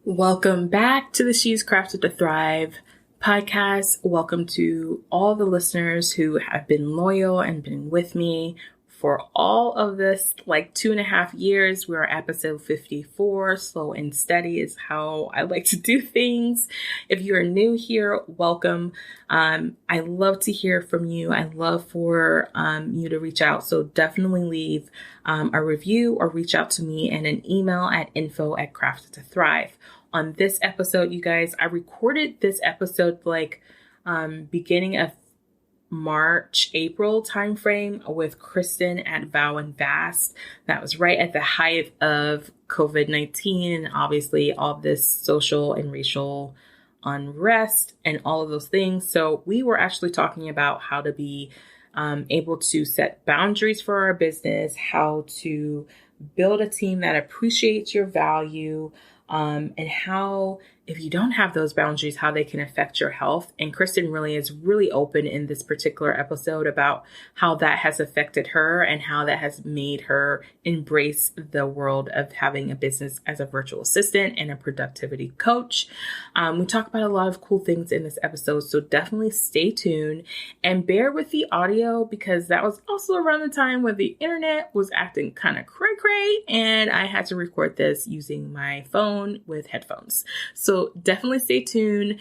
Welcome back to the She's Crafted to Thrive podcast. Welcome to all the listeners who have been loyal and been with me for all of this, like 2.5 years. We're at episode 54. Slow and steady is how I like to do things. If you're new here, welcome. I love to hear from you. I love for you to reach out. So definitely leave a review or reach out to me in an email at info@crafted to thrive. On this episode, you guys, I recorded this episode beginning of March, April timeframe with Kristen at Vow and Vast. That was right at the height of COVID-19 and obviously all of this social and racial unrest and all of those things. So we were actually talking about how to be able to set boundaries for our business, how to build a team that appreciates your value, and how, if you don't have those boundaries, how they can affect your health. And Kristen really is really open in this particular episode about how that has affected her and how that has made her embrace the world of having a business as a virtual assistant and a productivity coach. We talk about a lot of cool things in this episode, so definitely stay tuned and bear with the audio because that was also around the time when the internet was acting kind of cray-cray and I had to record this using my phone with headphones. So definitely stay tuned.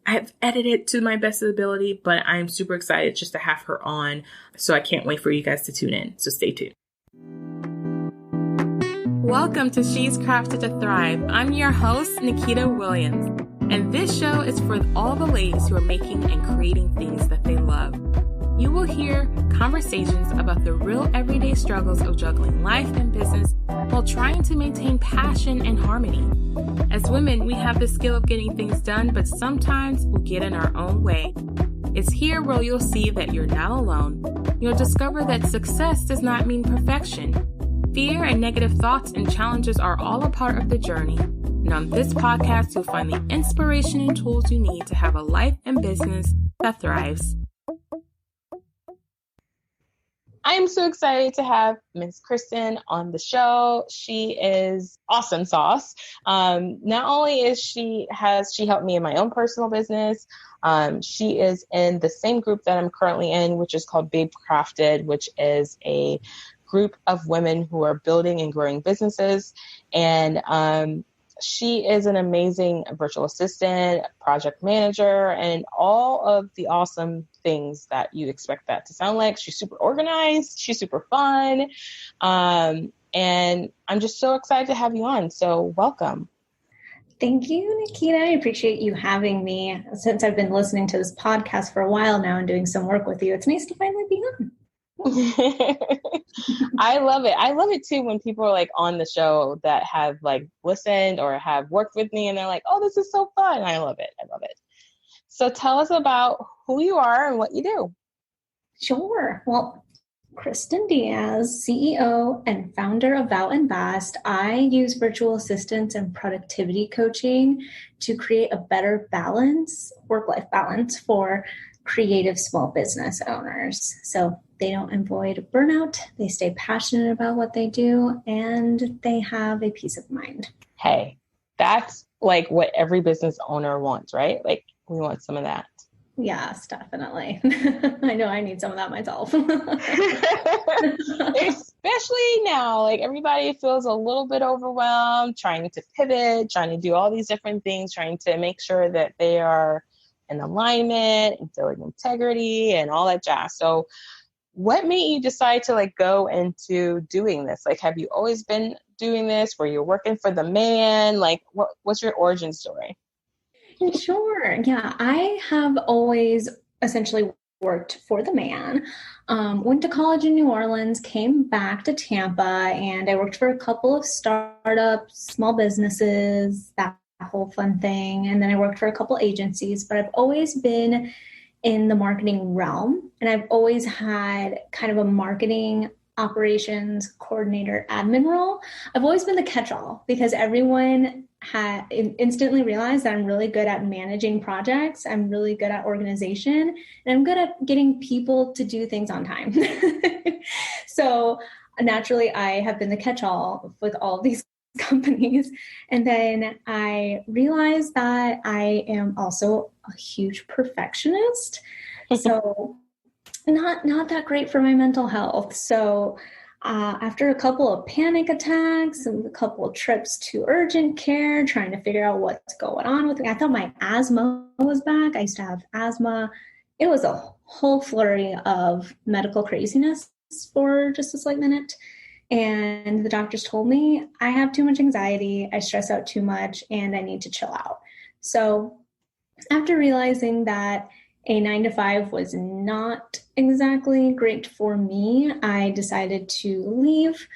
I've edited to my best ability, but I'm super excited just to have her on. So I can't wait for you guys to tune in. So stay tuned. Welcome to She's Crafted to Thrive. I'm your host, Nikita Williams, and this show is for all the ladies who are making and creating things that they love. You will hear conversations about the real everyday struggles of juggling life and business while trying to maintain passion and harmony. As women, we have the skill of getting things done, but sometimes we get in our own way. It's here where you'll see that you're not alone. You'll discover that success does not mean perfection. Fear and negative thoughts and challenges are all a part of the journey. And on this podcast, you'll find the inspiration and tools you need to have a life and business that thrives. I am so excited to have Miss Kristen on the show. She is awesome sauce. Not only is she helped me in my own personal business, she is in the same group that I'm currently in, which is called Babe Crafted, which is a group of women who are building and growing businesses. And she is an amazing virtual assistant, project manager, and all of the awesome things that you expect that to sound like. She's super organized. She's super fun. And I'm just so excited to have you on. So welcome. Thank you, Nikita. I appreciate you having me. Since I've been listening to this podcast for a while now and doing some work with you, it's nice to finally be on. I love it. I love it too when people are like on the show that have like listened or have worked with me and they're like, oh, this is so fun. I love it. I love it. So tell us about who you are and what you do. Sure. Well, Kristen Diaz, CEO and founder of Vow and Vast. I use virtual assistants and productivity coaching to create a better balance, work-life balance for creative small business owners. So they don't avoid burnout, they stay passionate about what they do, and they have a peace of mind. Hey, that's like what every business owner wants, right? Like we want some of that. Yes, definitely. I know I need some of that myself. Especially now, like everybody feels a little bit overwhelmed, trying to pivot, trying to do all these different things, trying to make sure that they are in alignment and feeling integrity and all that jazz. So what made you decide to like go into doing this? Like, have you always been doing this? Were you working for the man? Like, what's your origin story? Sure. Yeah, I have always essentially worked for the man. Went to college in New Orleans, came back to Tampa, and I worked for a couple of startups, small businesses, that whole fun thing. And then I worked for a couple agencies, but I've always been in the marketing realm. And I've always had kind of a marketing operations coordinator admin role. I've always been the catch-all because everyone had instantly realized that I'm really good at managing projects. I'm really good at organization, and I'm good at getting people to do things on time. So naturally, I have been the catch-all with all of these companies. And then I realized that I am also a huge perfectionist. So not that great for my mental health. So after a couple of panic attacks and a couple of trips to urgent care, trying to figure out what's going on with me, I thought my asthma was back. I used to have asthma. It was a whole flurry of medical craziness for just a slight minute. And the doctors told me I have too much anxiety, I stress out too much, and I need to chill out. So after realizing that a 9 to 5 was not exactly great for me, I decided to leave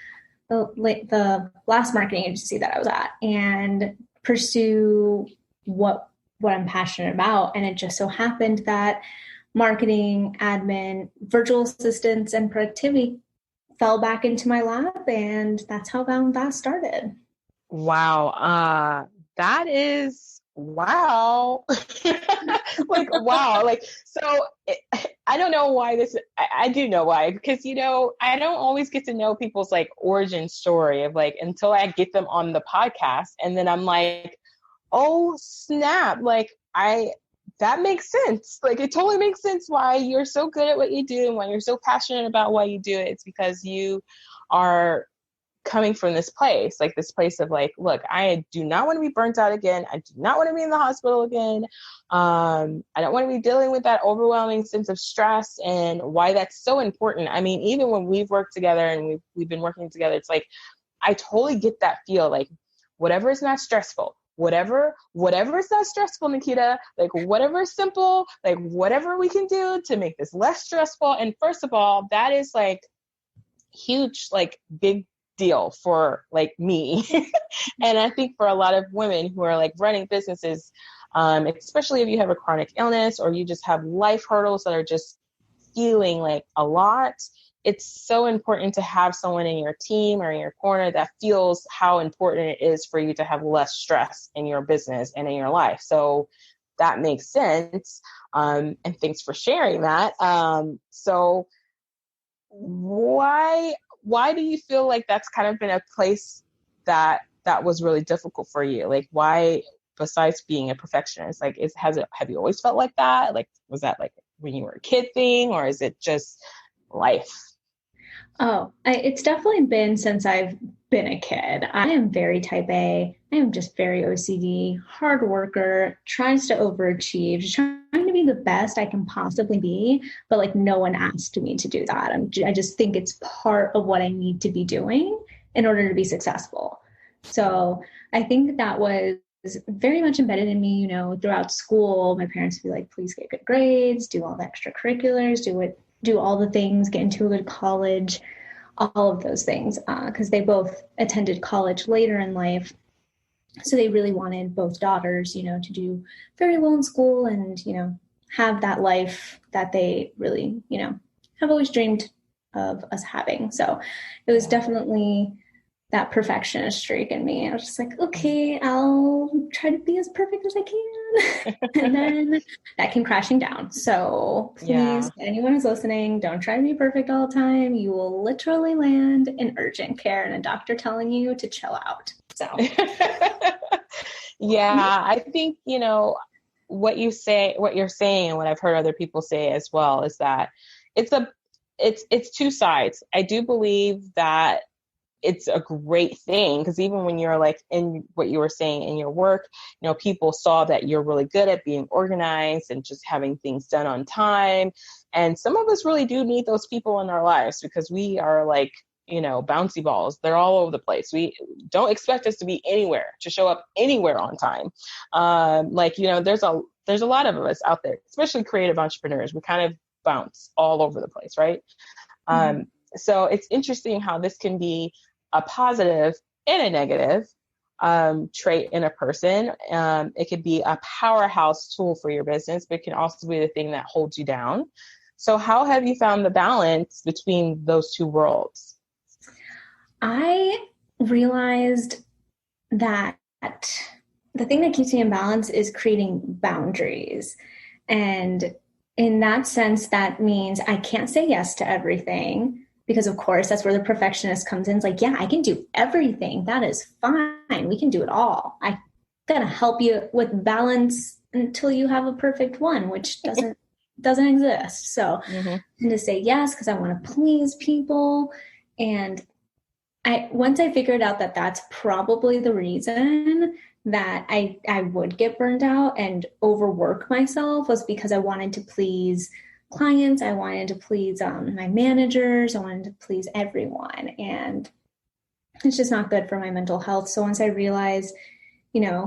the last marketing agency that I was at and pursue what I'm passionate about. And it just so happened that marketing, admin, virtual assistants, and productivity fell back into my lap, and that's how Bound Fast started. Wow. That is wow. Like, wow. Like, so I don't know why I do know why, because, I don't always get to know people's like origin story of like, until I get them on the podcast. And then I'm like, oh snap. Like that makes sense. Like, it totally makes sense why you're so good at what you do and why you're so passionate about why you do it. It's because you are coming from this place of like, look, I do not want to be burnt out again. I do not want to be in the hospital again. I don't want to be dealing with that overwhelming sense of stress, and why that's so important. I mean, even when we've worked together and we've been working together, it's like, I totally get that feel, like whatever is not stressful, whatever is not stressful, Nikita, like whatever is simple, like whatever we can do to make this less stressful. And first of all, that is like huge, like big deal for like me. And I think for a lot of women who are like running businesses, especially if you have a chronic illness or you just have life hurdles that are just feeling like a lot, it's so important to have someone in your team or in your corner that feels how important it is for you to have less stress in your business and in your life. So that makes sense. And thanks for sharing that. So why do you feel like that's kind of been a place that was really difficult for you? Like, why, besides being a perfectionist, like, have you always felt like that? Like, was that like when you were a kid thing, or is it just life? Oh, it's definitely been since I've been a kid. I am very type A. I am just very OCD, hard worker, tries to overachieve, just trying to be the best I can possibly be. But like, no one asked me to do that. I just think it's part of what I need to be doing in order to be successful. So I think that was very much embedded in me, throughout school. My parents would be like, please get good grades, do all the extracurriculars, do all the things, get into a good college, all of those things, because they both attended college later in life. So they really wanted both daughters, to do very well in school and, have that life that they really, have always dreamed of us having. So it was definitely that perfectionist streak in me. I was just like, okay, I'll try to be as perfect as I can. And then that came crashing down. So please, anyone who's listening, don't try to be perfect all the time. You will literally land in urgent care and a doctor telling you to chill out. So yeah, I think, what you're saying, and what I've heard other people say as well, is that it's two sides. I do believe that it's a great thing, because even when you're like in what you were saying in your work, people saw that you're really good at being organized and just having things done on time. And some of us really do need those people in our lives, because we are like, bouncy balls. They're all over the place. We don't expect us to show up anywhere on time. There's a lot of us out there, especially creative entrepreneurs. We kind of bounce all over the place, right? Mm-hmm. So it's interesting how this can be a positive and a negative trait in a person. It could be a powerhouse tool for your business, but it can also be the thing that holds you down. So how have you found the balance between those two worlds? I realized that the thing that keeps me in balance is creating boundaries. And in that sense, that means I can't say yes to everything. because of course that's where the perfectionist comes in. It's like, yeah, I can do everything. That is fine. We can do it all. I'm going to help you with balance until you have a perfect one, which doesn't exist. So and to say yes, because I want to please people. And once I figured out that that's probably the reason that I would get burned out and overwork myself, was because I wanted to please clients. I wanted to please my managers. I wanted to please everyone. And it's just not good for my mental health. So once I realized,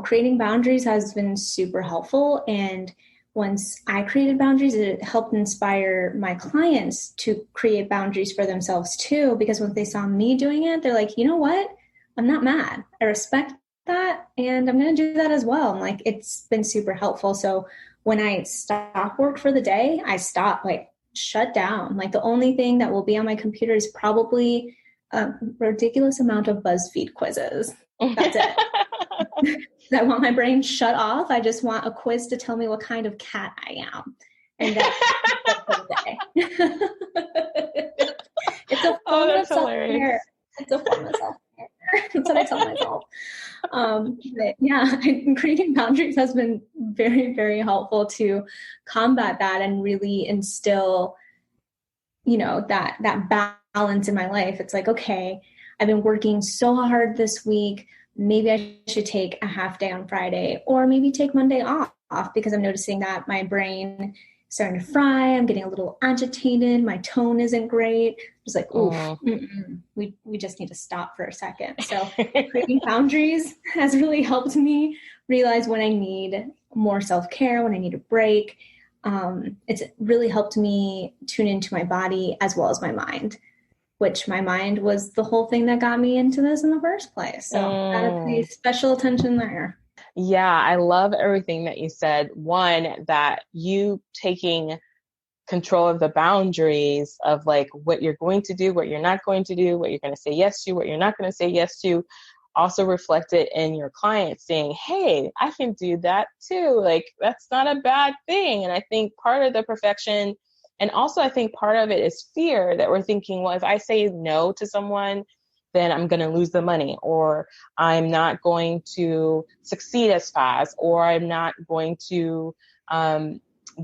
creating boundaries has been super helpful. And once I created boundaries, it helped inspire my clients to create boundaries for themselves too, because when they saw me doing it, they're like, you know what? I'm not mad. I respect that. And I'm going to do that as well. And like, it's been super helpful. So when I stop work for the day, I stop, shut down. Like the only thing that will be on my computer is probably a ridiculous amount of BuzzFeed quizzes. That's it. I want my brain shut off. I just want a quiz to tell me what kind of cat I am. And that's for the day. It's a form of self-care. It's a form of self-care. That's what I tell myself. But yeah, creating boundaries has been very, very helpful to combat that and really instill, that balance in my life. It's like, okay, I've been working so hard this week. Maybe I should take a half day on Friday, or maybe take Monday off because I'm noticing that my brain is starting to fry. I'm getting a little agitated. My tone isn't great. Just like, oof, we just need to stop for a second. So creating boundaries has really helped me realize when I need more self-care, when I need a break. It's really helped me tune into my body as well as my mind, which my mind was the whole thing that got me into this in the first place. So gotta pay special attention there. Yeah, I love everything that you said. One, that you taking control of the boundaries of like what you're going to do, what you're not going to do, what you're going to say yes to, what you're not going to say yes to, also reflected in your clients saying, hey, I can do that too. Like, that's not a bad thing. And I think part of the perfection, and also I think part of it is fear that we're thinking, well, if I say no to someone, then I'm going to lose the money, or I'm not going to succeed as fast, or I'm not going to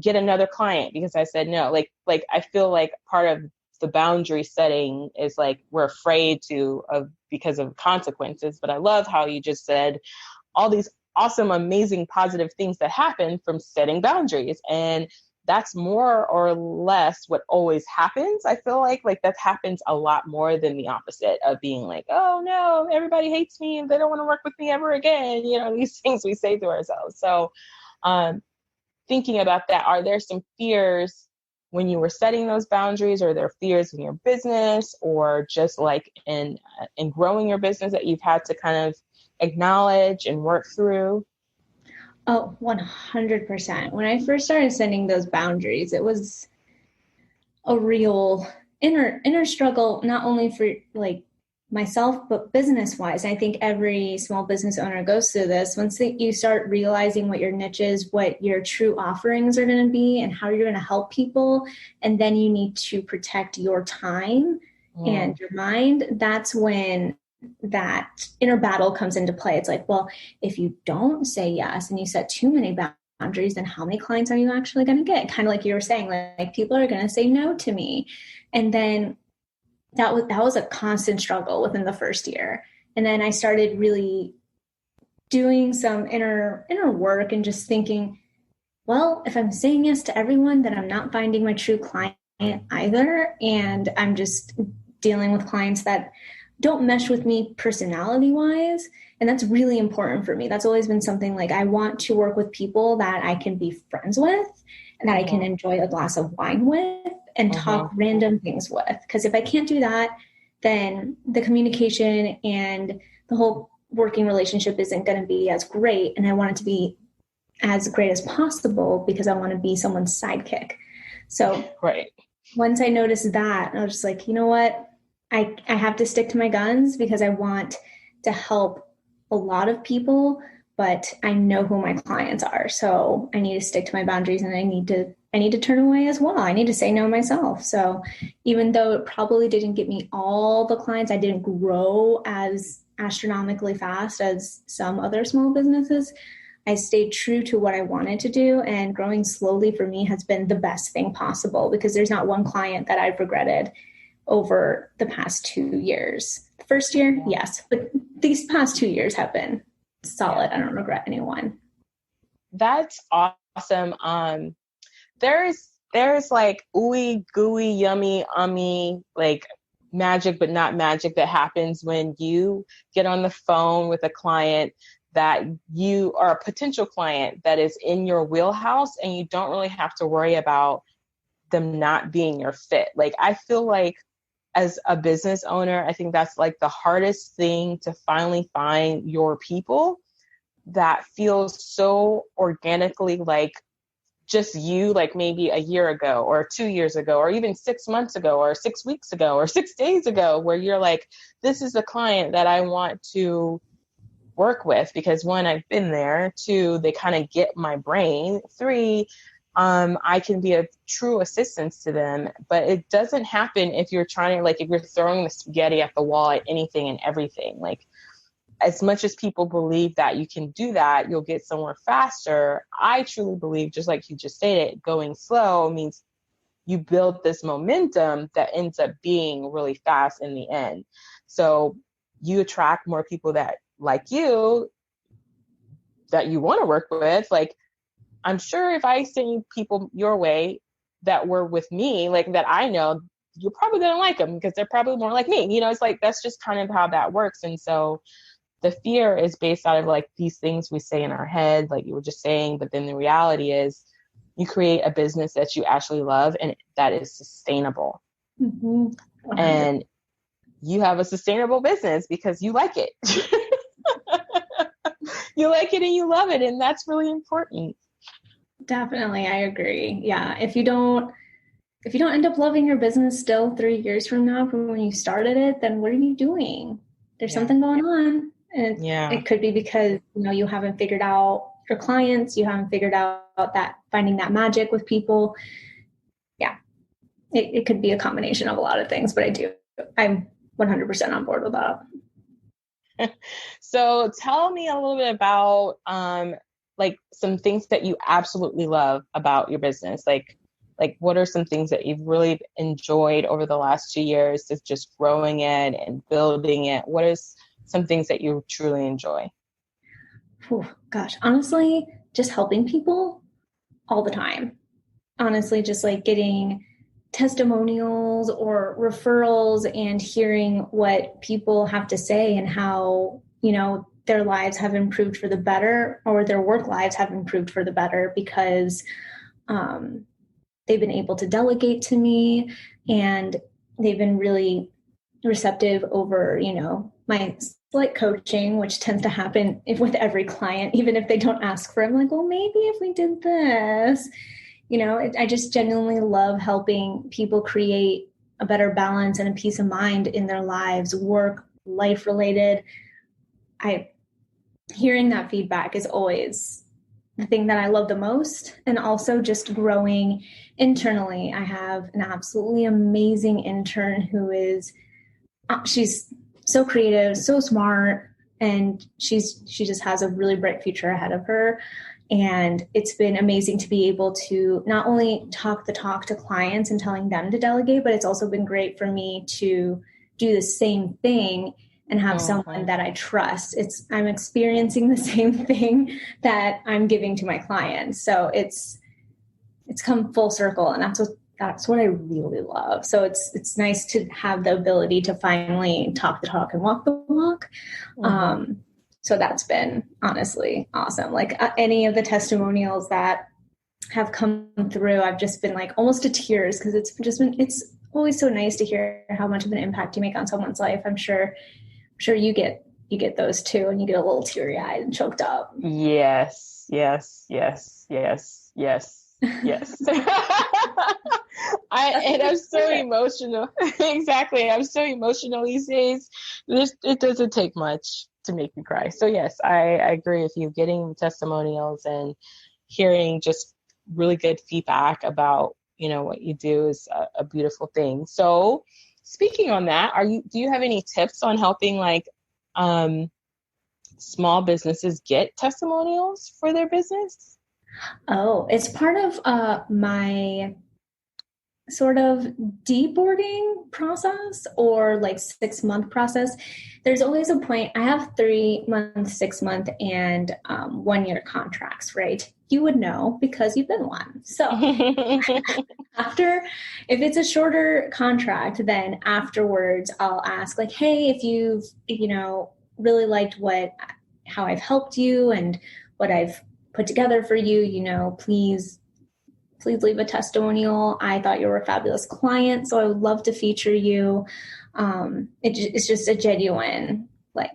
get another client because I said no. Like I feel like part of the boundary setting is like we're afraid because of consequences. But I love how you just said all these awesome, amazing, positive things that happen from setting boundaries. And that's more or less what always happens. I feel like that happens a lot more than the opposite of being like, oh no, everybody hates me and they don't want to work with me ever again. These things we say to ourselves. So thinking about that, are there some fears when you were setting those boundaries, or are there fears in your business, or just like in growing your business that you've had to kind of acknowledge and work through? Oh, 100%. When I first started setting those boundaries, it was a real inner struggle, not only for like myself, but business wise. I think every small business owner goes through this. Once you start realizing what your niche is, what your true offerings are going to be, and how you're going to help people, and then you need to protect your time and your mind, that's when that inner battle comes into play. It's like, well, if you don't say yes and you set too many boundaries, then how many clients are you actually going to get? Kind of like you were saying, like people are going to say no to me. And then that was a constant struggle within the first year. And then I started really doing some inner work and just thinking, well, if I'm saying yes to everyone, then I'm not finding my true client either. And I'm just dealing with clients that don't mesh with me personality wise. And that's really important for me. That's always been something like I want to work with people that I can be friends with and that I can enjoy a glass of wine with and talk random things with. Because if I can't do that, then the communication and the whole working relationship isn't going to be as great. And I want it to be as great as possible because I want to be someone's sidekick. So once I noticed that, I was just like, you know what? I have to stick to my guns because I want to help a lot of people, but I know who my clients are. So I need to stick to my boundaries and I need to I need to turn away as well. I need to say no myself. So even though it probably didn't get me all the clients, I didn't grow as astronomically fast as some other small businesses. I stayed true to what I wanted to do, and growing slowly for me has been the best thing possible, because there's not one client that I've regretted over the past 2 years. The first year, yes, but these past 2 years have been solid. I don't regret anyone. That's awesome. There's like ooey gooey yummy like magic but not magic that happens when you get on the phone with a client that you are a potential client that is in your wheelhouse, and you don't really have to worry about them not being your fit. Like, I feel like as a business owner, I think that's like the hardest thing, to finally find your people that feels so organically like just you, like maybe a year ago or 2 years ago, or even 6 months ago or 6 weeks ago or 6 days ago, where you're like, this is the client that I want to work with, because 1, I've been there, 2, they kind of get my brain, 3, I can be a true assistance to them. But it doesn't happen if you're trying to, like, if you're throwing the spaghetti at the wall at anything and everything. Like, as much as people believe that you can do that, you'll get somewhere faster. I truly believe, just like you just stated, going slow means you build this momentum that ends up being really fast in the end. So you attract more people that like you, that you want to work with. Like, I'm sure if I send people your way that were with me, like that I know, you're probably going to like them because they're probably more like me. You know, it's like, that's just kind of how that works. And so the fear is based out of like these things we say in our head, like you were just saying, but then the reality is you create a business that you actually love and that is sustainable. Mm-hmm. And you have a sustainable business because you like it. You like it and you love it. And that's really important. Definitely. I agree. Yeah. If you don't end up loving your business still 3 years from now, from when you started it, then what are you doing? There's something going on. And it could be because, you haven't figured out your clients, you haven't figured out that finding that magic with people. Yeah. It could be a combination of a lot of things, but I'm 100% on board with that. So tell me a little bit about, like some things that you absolutely love about your business. Like what are some things that you've really enjoyed over the last 2 years of just growing it and building it? What is some things that you truly enjoy? Gosh, honestly, just helping people all the time. Honestly, just like getting testimonials or referrals and hearing what people have to say and how, their lives have improved for the better, or their work lives have improved for the better because they've been able to delegate to me, and they've been really receptive over, my slight coaching, which tends to happen with every client, even if they don't ask for it. I'm like, well, maybe if we did this, I just genuinely love helping people create a better balance and a peace of mind in their lives, work, life related. Hearing that feedback is always the thing that I love the most. And also just growing internally. I have an absolutely amazing intern who she's so creative, so smart, and she just has a really bright future ahead of her. And it's been amazing to be able to not only talk the talk to clients and telling them to delegate, but it's also been great for me to do the same thing and have someone that I trust. I'm experiencing the same thing that I'm giving to my clients. So it's come full circle, and that's what I really love. So it's nice to have the ability to finally talk the talk and walk the walk. Mm-hmm. So that's been honestly awesome. Like any of the testimonials that have come through, I've just been like almost to tears, because it's always so nice to hear how much of an impact you make on someone's life. I'm sure you get those too, and you get a little teary-eyed and choked up. Yes. I'm so emotional. Exactly. I'm so emotional these days. It doesn't take much to make me cry. So yes, I agree with you. Getting testimonials and hearing just really good feedback about, you know, what you do is a beautiful thing. So speaking on that, do you have any tips on helping like small businesses get testimonials for their business? Oh, it's part of my sort of deboarding process or like 6-month process. There's always a point. I have 3-month, 6-month, and 1-year contracts, right? You would know because you've been one. So if it's a shorter contract, then afterwards I'll ask like, hey, if you've, really liked how I've helped you and what I've put together for you, please leave a testimonial. I thought you were a fabulous client, so I would love to feature you. It's just a genuine like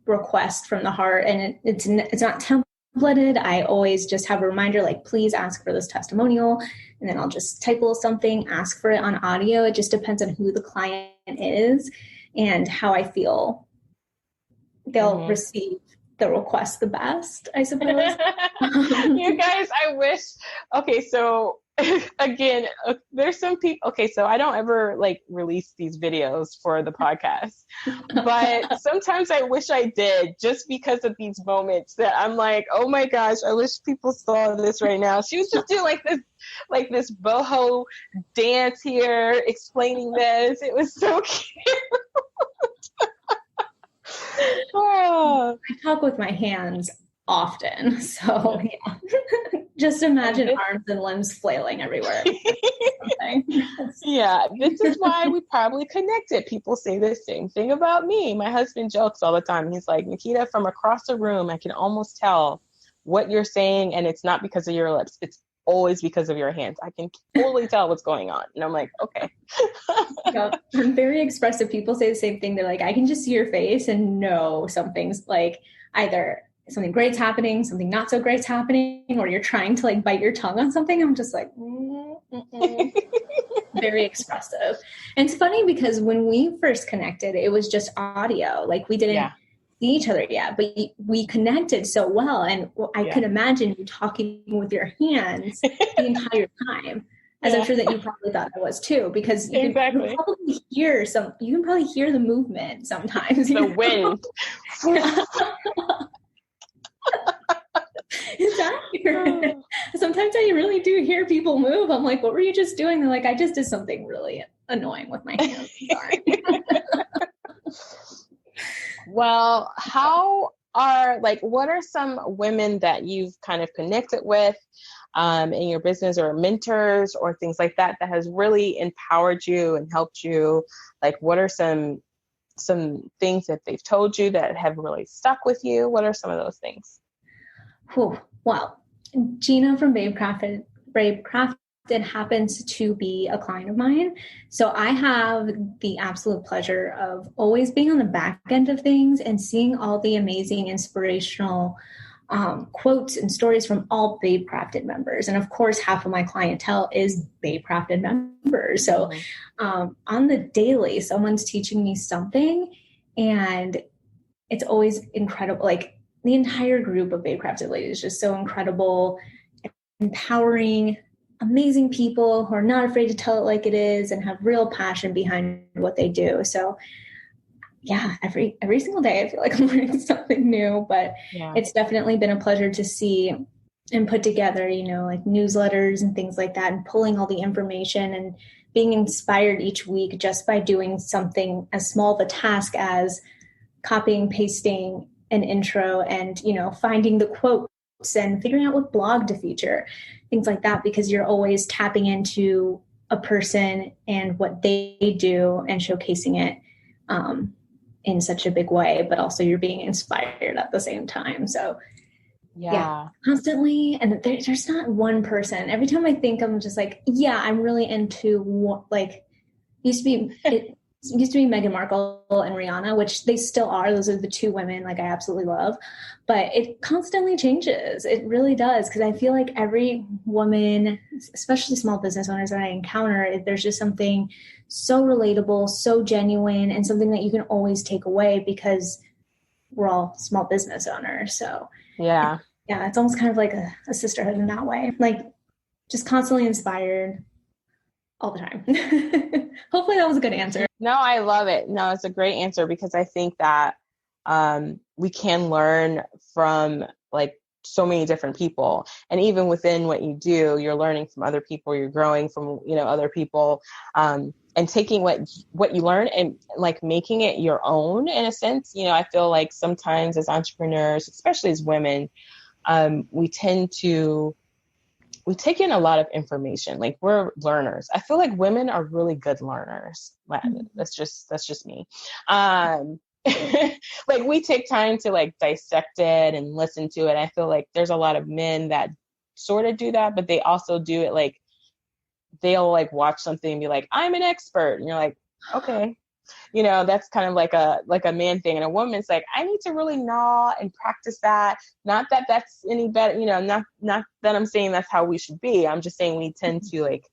request from the heart, and it's not templated. I always just have a reminder like, please ask for this testimonial, and then I'll just type a little something, ask for it on audio. It just depends on who the client is and how I feel they'll receive the request the best, I suppose. You guys, I wish. Okay, so again, there's some people. Okay, so I don't ever like release these videos for the podcast, but sometimes I wish I did, just because of these moments that I'm like, oh my gosh, I wish people saw this right now. She was just doing like this boho dance here, explaining this. It was so cute. I talk with my hands often, so yeah. Just imagine arms and limbs flailing everywhere. Yeah, this is why we probably connected. People say the same thing about me. My husband jokes all the time. He's like, Nikita, from across the room, I can almost tell what you're saying, and it's not because of your lips. It's always because of your hands. I can totally tell what's going on. And I'm like, okay. Yeah, I'm very expressive. People say the same thing. They're like, I can just see your face and know something's like either something great's happening, something not so great's happening, or you're trying to like bite your tongue on something. I'm just like, very expressive. And it's funny because when we first connected, it was just audio. Like we didn't see each other yet, but we connected so well. And I could imagine you talking with your hands the entire time. As I'm sure that you probably thought I was too, because you can probably hear the movement sometimes. The wind. It's accurate. Sometimes I really do hear people move. I'm like, what were you just doing? They're like, I just did something really annoying with my hands. Sorry. Well, what are some women that you've kind of connected with in your business, or mentors or things like that has really empowered you and helped you? Like, what are some things that they've told you that have really stuck with you? What are some of those things? Well, Gina from Babe Crafted happens to be a client of mine. So I have the absolute pleasure of always being on the back end of things and seeing all the amazing inspirational quotes and stories from all Babe Crafted members. And of course, half of my clientele is Babe Crafted members. So on the daily, someone's teaching me something, and it's always incredible. Like, the entire group of Babe Crafted ladies is just so incredible, empowering, amazing people who are not afraid to tell it like it is and have real passion behind what they do. So yeah, every single day I feel like I'm learning something new, but it's definitely been a pleasure to see and put together, like newsletters and things like that, and pulling all the information and being inspired each week just by doing something as small of a task as copying, pasting an intro and, finding the quotes and figuring out what blog to feature, things like that, because you're always tapping into a person and what they do and showcasing it in such a big way, but also you're being inspired at the same time. So constantly. And there's not one person. Every time I think, I'm just like, I'm really into used to be Meghan Markle and Rihanna, which they still are. Those are the two women I absolutely love, but it constantly changes. It really does. Cause I feel like every woman, especially small business owners that I encounter, there's just something so relatable, so genuine, and something that you can always take away because we're all small business owners. So it's almost kind of like a sisterhood in that way. Like, just constantly inspired all the time. Hopefully that was a good answer. No, I love it. No, it's a great answer because I think that we can learn from like so many different people. And even within what you do, you're learning from other people, you're growing from, other people, and taking what you learn and like making it your own in a sense. I feel like sometimes as entrepreneurs, especially as women, we take in a lot of information. Like we're learners. I feel like women are really good learners. That's just me. Like we take time to like dissect it and listen to it. I feel like there's a lot of men that sort of do that, but they also do it like they'll like watch something and be like, I'm an expert. And you're like, okay. That's kind of like a man thing. And a woman's like, I need to really gnaw and practice that. Not that that's any better, not that I'm saying that's how we should be. I'm just saying we tend to like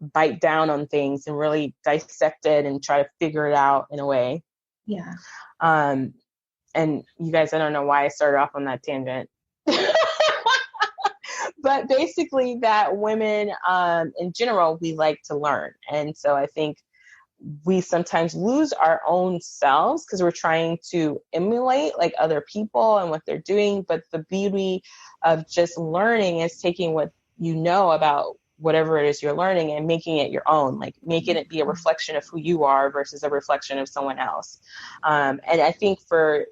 bite down on things and really dissect it and try to figure it out in a way. Yeah. And you guys, I don't know why I started off on that tangent. But basically that women, in general, we like to learn. And so I think we sometimes lose our own selves because we're trying to emulate like other people and what they're doing. But the beauty of just learning is taking what you know about whatever it is you're learning and making it your own, like making it be a reflection of who you are versus a reflection of someone else. And I think for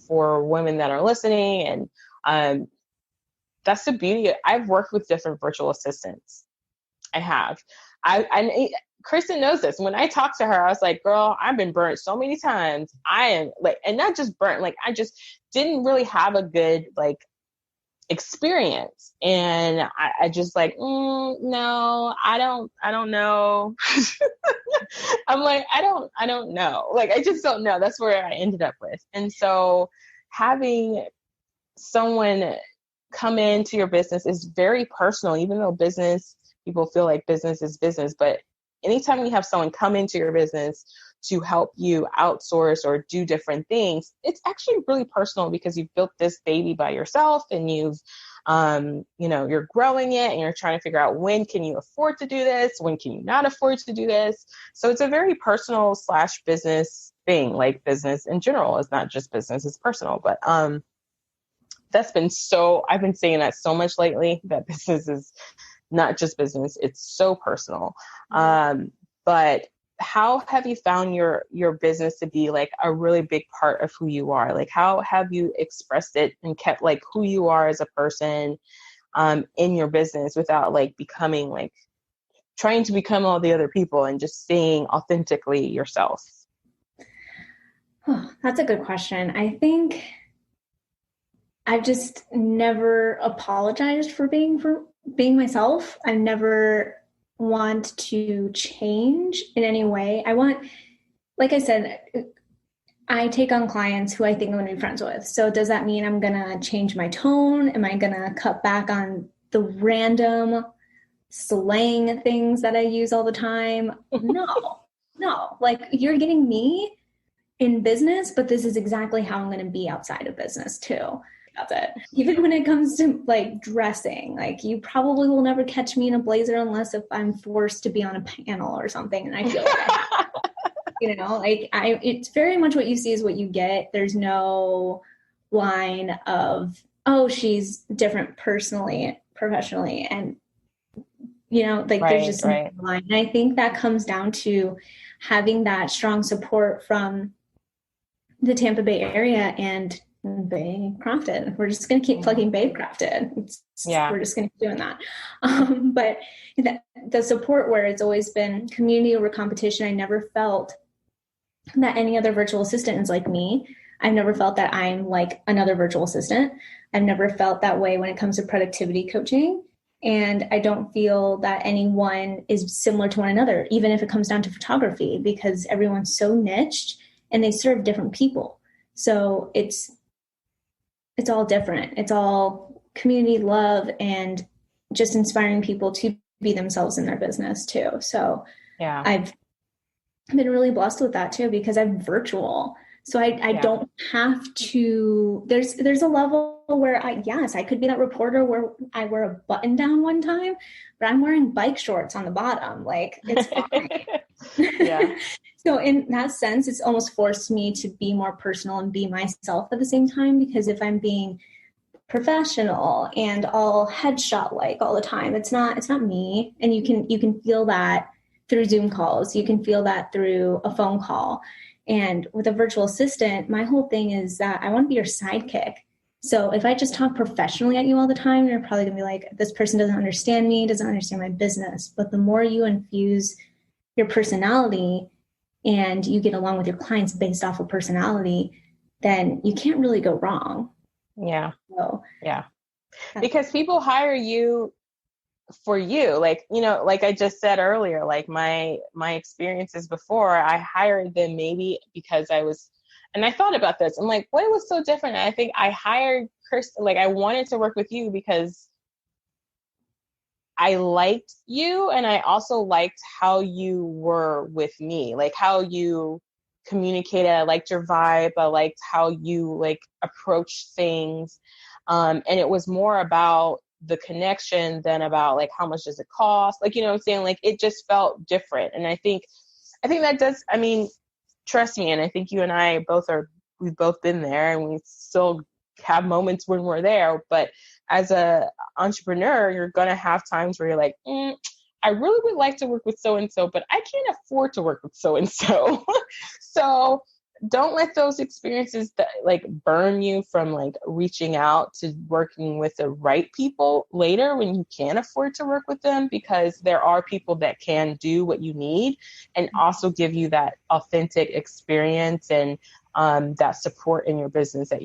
women that are listening, and that's the beauty. I've worked with different virtual assistants. I have. I Kristen knows this. When I talked to her, I was like, girl, I've been burnt so many times. I am like, and not just burnt, like I just didn't really have a good like experience. And I just like, no, I don't know. I'm like, I don't know. Like, I just don't know. That's where I ended up with. And so having someone come into your business is very personal, even though people feel like business is business. But anytime you have someone come into your business to help you outsource or do different things, it's actually really personal because you've built this baby by yourself and you've, you're growing it and you're trying to figure out when can you afford to do this? When can you not afford to do this? So it's a very personal / business thing. Like business in general is not just business, it's personal. But, I've been saying that so much lately that business is not just business, it's so personal. But how have you found your business to be like a really big part of who you are? Like how have you expressed it and kept like who you are as a person in your business without like becoming like trying to become all the other people and just staying authentically yourself? Oh, that's a good question. I think I've just never apologized for being myself. I never want to change in any way. Like I said, I take on clients who I think I'm going to be friends with. So does that mean I'm going to change my tone? Am I going to cut back on the random slang things that I use all the time? No. Like you're getting me in business, but this is exactly how I'm going to be outside of business too. That's it. Even when it comes to like dressing, like you probably will never catch me in a blazer unless if I'm forced to be on a panel or something. And I feel like I have, it's very much what you see is what you get. There's no line of, oh, she's different personally, professionally. And, there's just no line. And I think that comes down to having that strong support from the Tampa Bay area and Bay Crafted. We're just going to keep plugging Bay Crafted. We're just going to keep doing that. But the support where it's always been community over competition, I never felt that any other virtual assistant is like me. I've never felt that I'm like another virtual assistant. I've never felt that way when it comes to productivity coaching. And I don't feel that anyone is similar to one another, even if it comes down to photography, because everyone's so niched and they serve different people. So it's all different. It's all community love and just inspiring people to be themselves in their business too. So yeah, I've been really blessed with that too, because I'm virtual. So I don't have to, there's a level where I could be that reporter where I wear a button down one time, but I'm wearing bike shorts on the bottom. Like, it's fine. Yeah. So in that sense, it's almost forced me to be more personal and be myself at the same time, because if I'm being professional and all headshot like all the time, it's not me. And you can feel that through Zoom calls. You can feel that through a phone call. And with a virtual assistant, my whole thing is that I want to be your sidekick. So if I just talk professionally at you all the time, you're probably gonna be like, this person doesn't understand me, doesn't understand my business. But the more you infuse your personality and you get along with your clients based off of personality, then you can't really go wrong. Yeah. So, yeah. Because people hire you for you. Like, you know, like I just said earlier, like my experiences before, I hired them maybe because and I thought about this. I'm like, what was so different? And I think I hired Kristen, like I wanted to work with you because I liked you, and I also liked how you were with me, like how you communicated. I liked your vibe. I liked how you like approach things. And it was more about the connection than about like how much does it cost? Like, you know what I'm saying? Like it just felt different. And I think that does, I mean, trust me, and I think you and I we've both been there, and we still have moments when we're there. But as a entrepreneur, you're going to have times where you're like, I really would like to work with so-and-so, but I can't afford to work with so-and-so. So don't let those experiences that like burn you from like reaching out to working with the right people later when you can't afford to work with them, because there are people that can do what you need and also give you that authentic experience and that support in your business that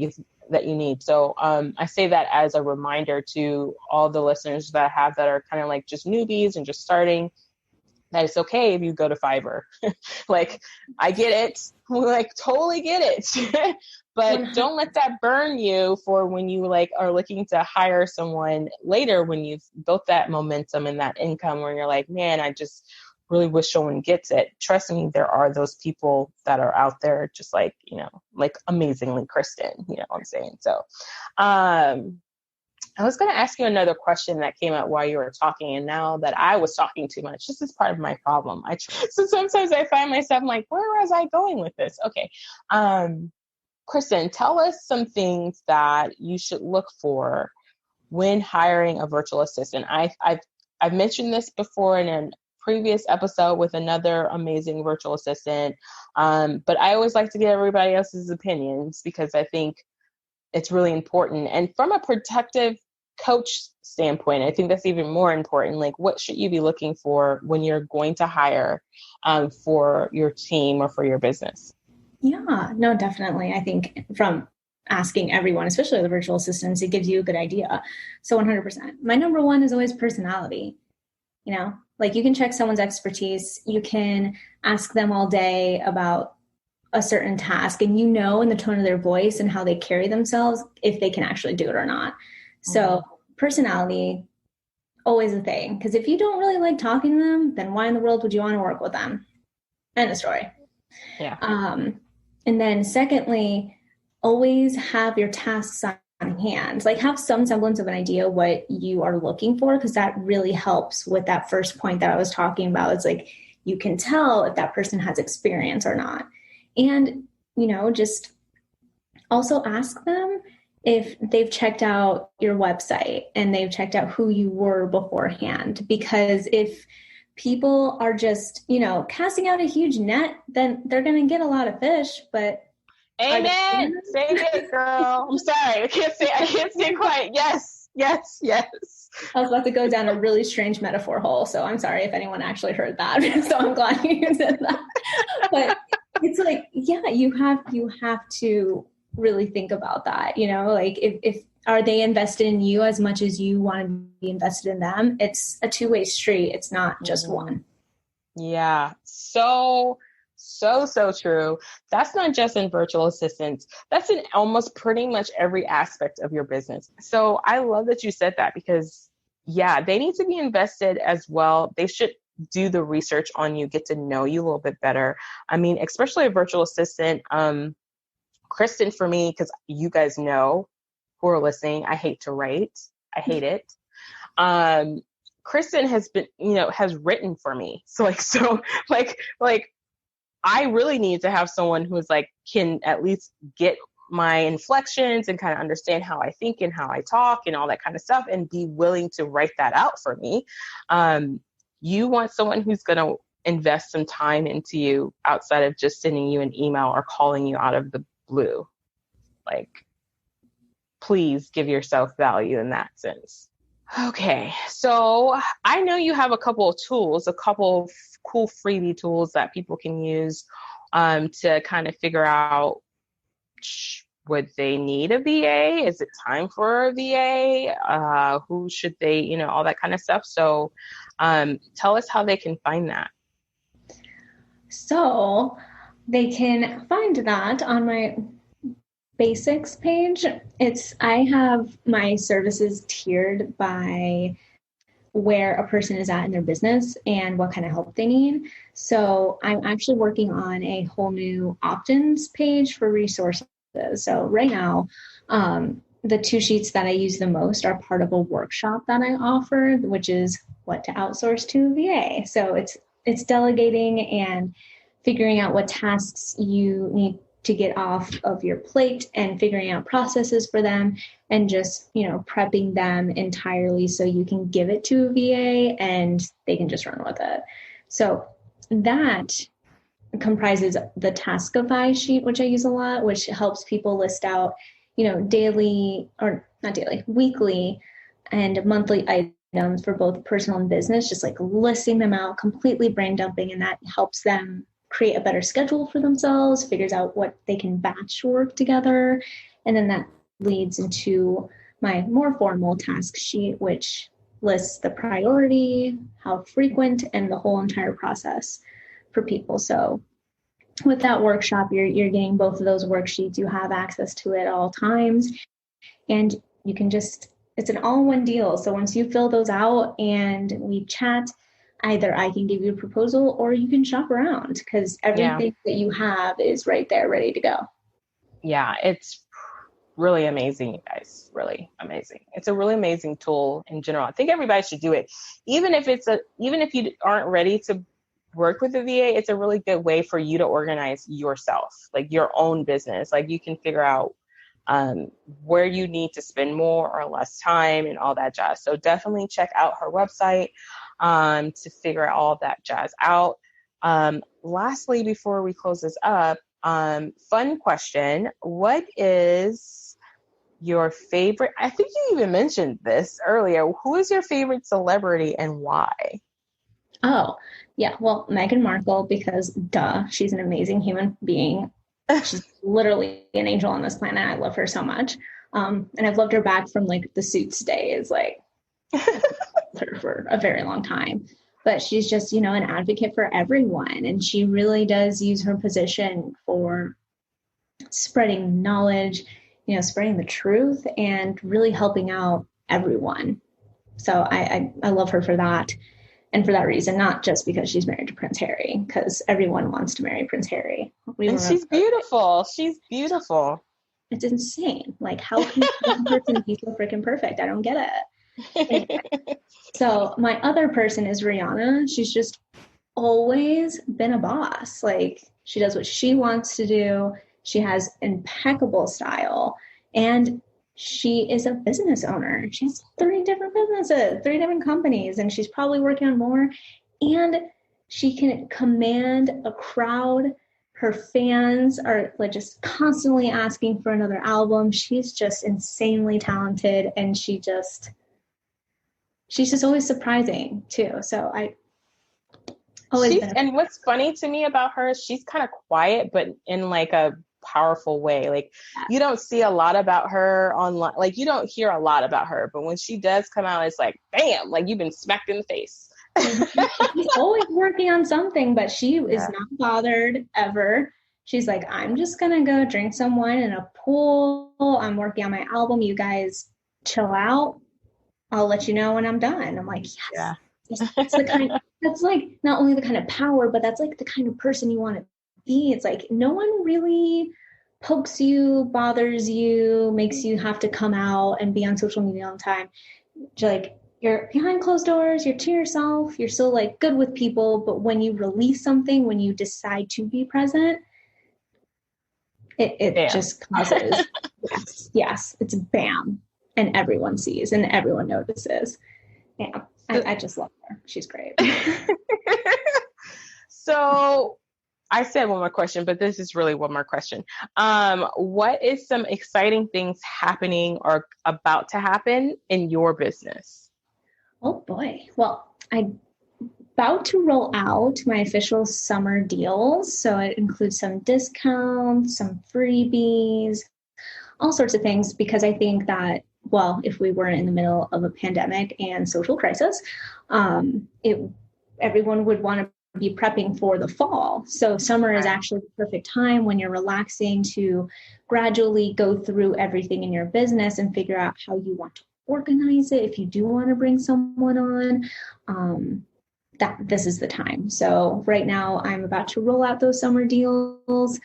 you need. So I say that as a reminder to all the listeners that are kind of like just newbies and just starting, that it's okay if you go to Fiverr. Like, I get it. We like totally get it. But don't let that burn you for when you like are looking to hire someone later, when you've built that momentum and that income, where you're like, man, I just really wish someone gets it. Trust me, there are those people that are out there just like, you know, like amazingly Kristen, you know what I'm saying? So, I was going to ask you another question that came up while you were talking, and now that I was talking too much, this is part of my problem. So sometimes I find myself like, where was I going with this? Okay. Kristen, tell us some things that you should look for when hiring a virtual assistant. I've mentioned this before in a previous episode with another amazing virtual assistant, but I always like to get everybody else's opinions because I think it's really important. And from a protective coach standpoint, I think that's even more important. Like, what should you be looking for when you're going to hire for your team or for your business? Yeah, no, definitely. I think from asking everyone, especially the virtual assistants, it gives you a good idea. So 100%. My number one is always personality. You know, like you can check someone's expertise. You can ask them all day about a certain task, and you know in the tone of their voice and how they carry themselves if they can actually do it or not. So personality, always a thing. Because if you don't really like talking to them, then why in the world would you want to work with them? End of story. Yeah. And then secondly, always have your tasks on hand. Like have some semblance of an idea what you are looking for, because that really helps with that first point that I was talking about. It's like you can tell if that person has experience or not. And, you know, just also ask them if they've checked out your website and they've checked out who you were beforehand. Because if people are just, you know, casting out a huge net, then they're going to get a lot of fish. But amen. Say it, girl. I'm sorry. I can't say it quite. Yes. I was about to go down a really strange metaphor hole, so I'm sorry if anyone actually heard that. So I'm glad you said that. But it's like, yeah, you have to really think about that. You know, like if are they invested in you as much as you want to be invested in them? It's a two-way street. It's not just one. Yeah. So true. That's not just in virtual assistants. That's in almost pretty much every aspect of your business. So I love that you said that, because yeah, they need to be invested as well. They should do the research on you, get to know you a little bit better. I mean, especially a virtual assistant, Kristen, for me, because you guys know, who are listening, I hate to write. I hate it. Kristen has been, has written for me. Like I really need to have someone who is like, can at least get my inflections and kind of understand how I think and how I talk and all that kind of stuff and be willing to write that out for me. You want someone who's going to invest some time into you outside of just sending you an email or calling you out of the blue. Like, please give yourself value in that sense. Okay, so I know you have a couple of tools, a couple of cool freebie tools that people can use to kind of figure out, would they need a VA? Is it time for a VA? Who should they, all that kind of stuff. So tell us how they can find that. So they can find that on my basics page. I have my services tiered by where a person is at in their business and what kind of help they need. So I'm actually working on a whole new opt-ins page for resources. So right now, the 2 sheets that I use the most are part of a workshop that I offer, which is what to outsource to a VA. So it's delegating and figuring out what tasks you need to get off of your plate and figuring out processes for them and just, prepping them entirely so you can give it to a VA and they can just run with it. So that comprises the Taskify sheet, which I use a lot, which helps people list out, daily or not daily, weekly and monthly items for both personal and business, just like listing them out, completely brain dumping. And that helps them create a better schedule for themselves, figures out what they can batch work together. And then that leads into my more formal task sheet, which lists the priority, how frequent, and the whole entire process for people. So with that workshop, you're getting both of those worksheets. You have access to it at all times. And you can it's an all-in-one deal. So once you fill those out and we chat, either I can give you a proposal or you can shop around because everything that you have is right there ready to go. Yeah, it's really amazing, you guys. Really amazing. It's a really amazing tool in general. I think everybody should do it. Even if you aren't ready to work with a VA, it's a really good way for you to organize yourself, like your own business. Like you can figure out where you need to spend more or less time and all that jazz. So definitely check out her website to figure all that jazz out. Lastly, before we close this up, fun question. What is your favorite? I think you even mentioned this earlier. Who is your favorite celebrity and why? Oh, yeah. Well, Meghan Markle, because she's an amazing human being. She's literally an angel on this planet. I love her so much. And I've loved her back from like the Suits days, like her for a very long time. But she's just, an advocate for everyone. And she really does use her position for spreading knowledge, spreading the truth and really helping out everyone. So I love her for that. And for that reason, not just because she's married to Prince Harry, because everyone wants to marry Prince Harry. And she's beautiful. She's beautiful. It's insane. Like, how can one person be so freaking perfect? I don't get it. Anyway. So my other person is Rihanna. She's just always been a boss. Like, she does what she wants to do. She has impeccable style. And she is a business owner. She has 3 different businesses, 3 different companies, and she's probably working on more. And she can command a crowd. Her fans are like just constantly asking for another album. She's just insanely talented, and she's just always surprising too. So and what's funny to me about her is she's kind of quiet, but in like a powerful way. Like you don't see a lot about her online. Like you don't hear a lot about her, but when she does come out, it's like, bam, like you've been smacked in the face. She's always working on something, but she is not bothered ever. She's like, I'm just going to go drink some wine in a pool. I'm working on my album. You guys chill out. I'll let you know when I'm done. I'm like, yes. Yeah. That's like not only the kind of power, but that's like the kind of person you want to be. It's like no one really pokes you, bothers you, makes you have to come out and be on social media all the time, like you're behind closed doors, you're to yourself, you're still like good with people, but when you release something, when you decide to be present, it just causes yes, it's bam, and everyone sees and everyone notices. Yeah, I just love her. She's great. So I said one more question, but this is really one more question. What is some exciting things happening or about to happen in your business? Oh boy. Well, I'm about to roll out my official summer deals. So it includes some discounts, some freebies, all sorts of things, because I think that, well, if we weren't in the middle of a pandemic and social crisis, everyone would want to be prepping for the fall. So summer is actually the perfect time when you're relaxing to gradually go through everything in your business and figure out how you want to organize it. If you do want to bring someone on, that this is the time. So right now I'm about to roll out those summer deals.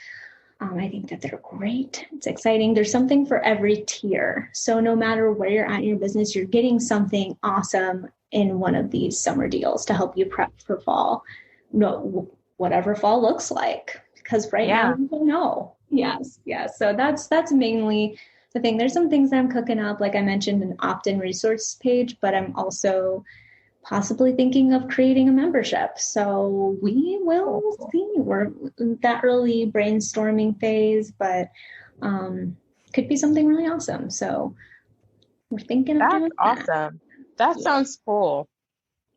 I think that they're great. It's exciting. There's something for every tier. So no matter where you're at in your business, you're getting something awesome in one of these summer deals to help you prep for fall. No, whatever fall looks like, because right now you don't know. Yes. So that's mainly the thing. There's some things that I'm cooking up, like I mentioned, an opt-in resource page, but I'm also possibly thinking of creating a membership. So we will see. We're in that early brainstorming phase, but could be something really awesome. So we're thinking of doing that. Awesome. That sounds cool.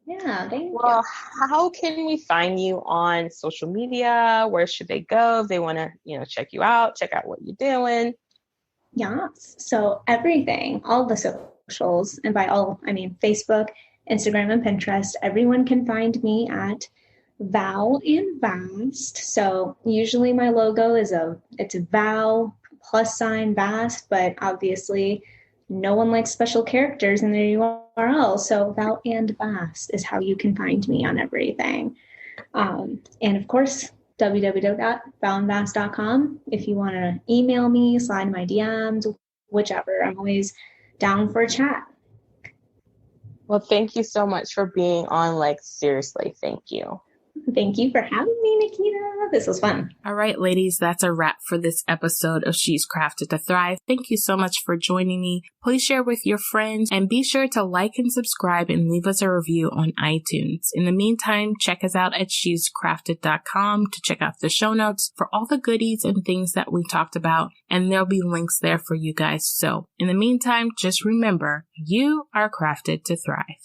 Yeah, thank you. Well, how can we find you on social media? Where should they go if they want to, check you out, check out what you're doing? Yes. So everything, all the socials, and by all, I mean Facebook, Instagram, and Pinterest, everyone can find me at Val and Vast. So usually my logo it's a Val + Vast, but obviously no one likes special characters in their URL. So Val and Vast is how you can find me on everything. And of course, www.valandvast.com. If you want to email me, slide my DMs, whichever, I'm always down for a chat. Well, thank you so much for being on. Seriously, thank you. Thank you for having me, Nikita. This was fun. All right, ladies, that's a wrap for this episode of She's Crafted to Thrive. Thank you so much for joining me. Please share with your friends and be sure to like and subscribe and leave us a review on iTunes. In the meantime, check us out at shescrafted.com to check out the show notes for all the goodies and things that we talked about, and there'll be links there for you guys. So in the meantime, just remember, you are crafted to thrive.